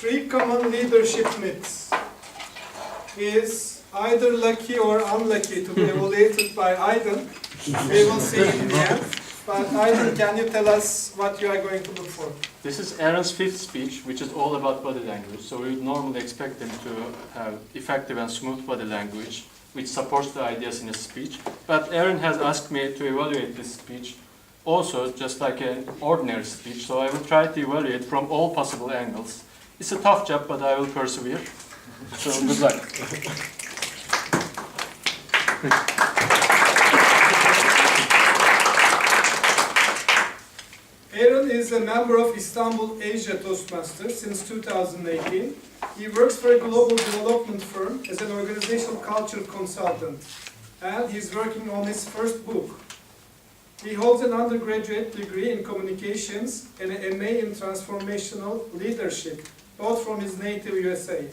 Three common leadership myths is either lucky or unlucky to be evaluated by Aydın. We will see in the end. But Aydın, can you tell us what you are going to look for? This is Aaron's fifth speech, which is all about body language. So we would normally expect him to have effective and smooth body language, which supports the ideas in his speech. But Aaron has asked me to evaluate this speech also just like an ordinary speech. So I will try to evaluate from all possible angles. It's a tough job, but I will persevere. So good luck. Aaron is a member of Istanbul Asia Toastmasters since 2018. He works for a global development firm as an organizational culture consultant, and he's working on his first book. He holds an undergraduate degree in communications and an MA in transformational leadership, both from his native USA.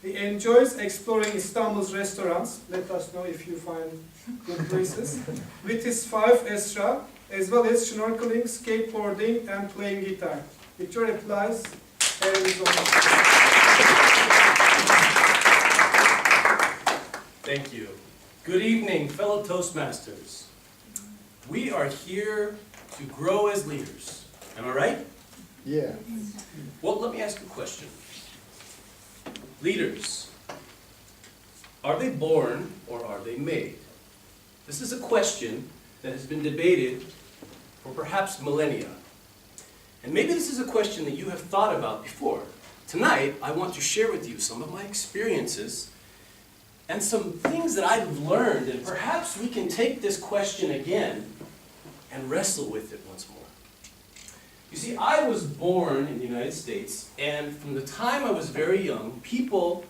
He enjoys exploring Istanbul's restaurants, let us know if you find good places, with his 5 Esra, as well as snorkeling, skateboarding, and playing guitar. With your replies, Aaron is on. Thank you. Good evening, fellow Toastmasters. We are here to grow as leaders. Am I right? Yeah. Well, let me ask you a question. Leaders, are they born or are they made? This is a question that has been debated for perhaps millennia. And maybe this is a question that you have thought about before. Tonight, I want to share with you some of my experiences and some things that I've learned, and perhaps we can take this question again and wrestle with it once more. You see, I was born in the United States, and from the time I was very young, people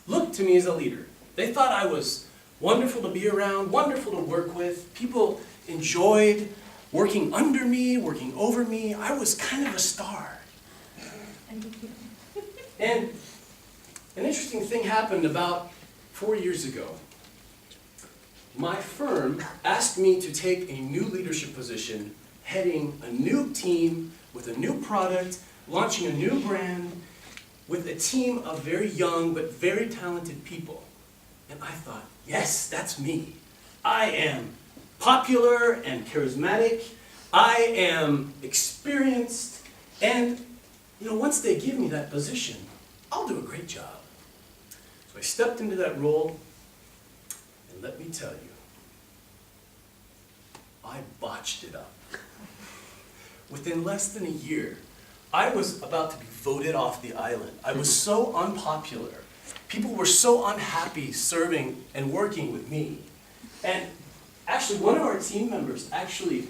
looked to me as a leader. They thought I was wonderful to be around, wonderful to work with. People enjoyed working under me, working over me. I was kind of a star. And an interesting thing happened about 4 years ago. My firm asked me to take a new leadership position, heading a new team with a new product, launching a new brand, with a team of very young but very talented people. And I thought, yes, that's me. I am popular and charismatic. I am experienced. And, once they give me that position, I'll do a great job. So I stepped into that role, and let me tell you, I botched it up. Within less than a year, I was about to be voted off the island. I was so unpopular. People were so unhappy serving and working with me. And actually, one of our team members actually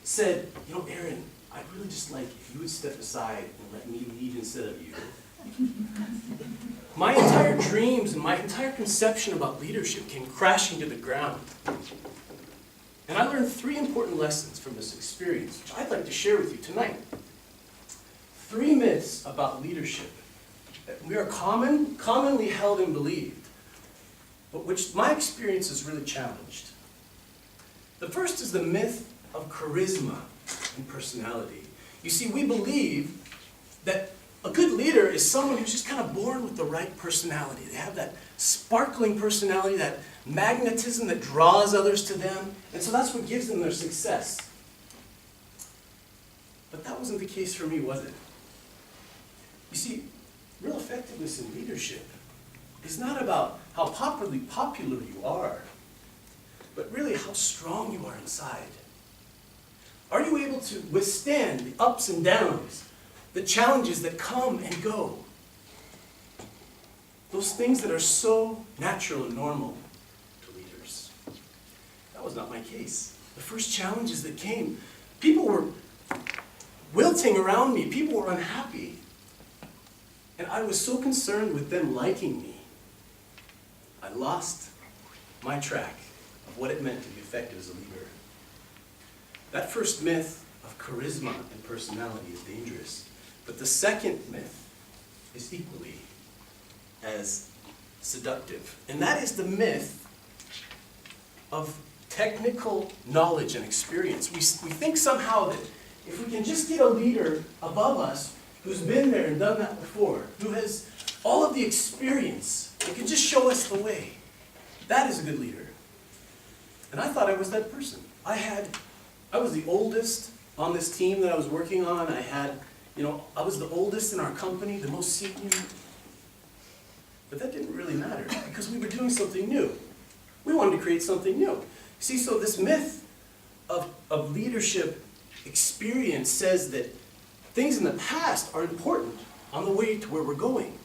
said, Aaron, I'd really just like if you would step aside and let me lead instead of you. My entire dreams and my entire conception about leadership came crashing to the ground. And I learned 3 important lessons from this experience, which I'd like to share with you tonight. 3 myths about leadership that we are commonly held and believed, but which my experience has really challenged. The first is the myth of charisma and personality. You see, we believe that a good leader is someone who's just kind of born with the right personality. They have that sparkling personality, that magnetism that draws others to them, and so that's what gives them their success. But that wasn't the case for me, was it? You see, real effectiveness in leadership is not about how popular you are, but really how strong you are inside. Are you able to withstand the ups and downs, the challenges that come and go? Those things that are so natural and normal to leaders. That was not my case. The first challenges that came, people were wilting around me. People were unhappy. And I was so concerned with them liking me, I lost my track of what it meant to be effective as a leader. That first myth of charisma and personality is dangerous. But the second myth is equally as seductive. And that is the myth of technical knowledge and experience. We think somehow that if we can just get a leader above us who's been there and done that before, who has all of the experience, and can just show us the way. That is a good leader. And I thought I was that person. I was the oldest on this team that I was working on. I was the oldest in our company, the most senior. But that didn't really matter because we were doing something new. We wanted to create something new. See, so this myth of leadership experience says that things in the past are important on the way to where we're going.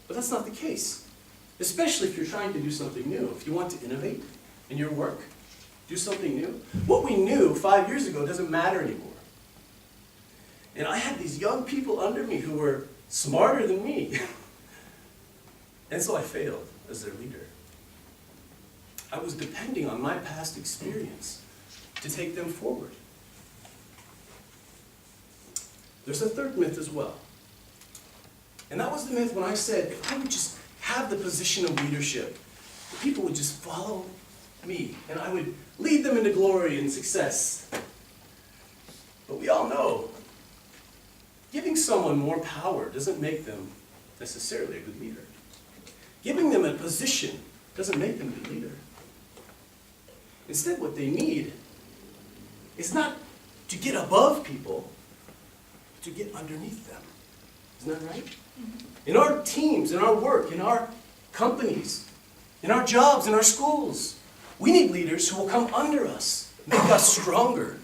But that's not the case. Especially if you're trying to do something new. If you want to innovate in your work, do something new. What we knew 5 years ago doesn't matter anymore. And I had these young people under me who were smarter than me. And so I failed as their leader. I was depending on my past experience to take them forward. There's a third myth as well. And that was the myth when I said, if I would just have the position of leadership, people would just follow me, and I would lead them into glory and success. But we all know, giving someone more power doesn't make them necessarily a good leader. Giving them a position doesn't make them a good leader. Instead, what they need is not to get above people, but to get underneath them. Isn't that right? In our teams, in our work, in our companies, in our jobs, in our schools, we need leaders who will come under us, make us stronger.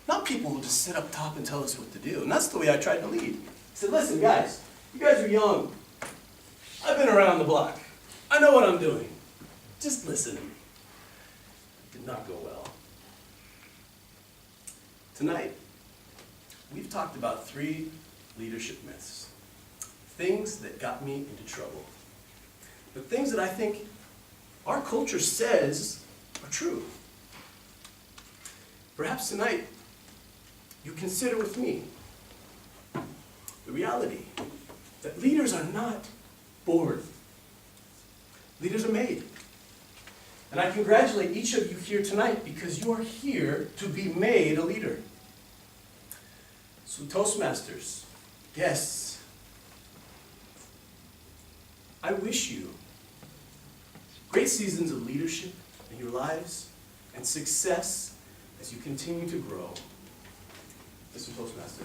Not people who just sit up top and tell us what to do. And that's the way I tried to lead. I said, listen, guys, you guys are young. I've been around the block. I know what I'm doing. Just listen to me. It did not go well. Tonight, we've talked about 3 leadership myths. Things that got me into trouble. But things that I think our culture says are true. Perhaps tonight, you consider with me the reality that leaders are not born. Leaders are made. And I congratulate each of you here tonight because you are here to be made a leader. So Toastmasters, guests, I wish you great seasons of leadership in your lives and success as you continue to grow. Mr. Toastmaster.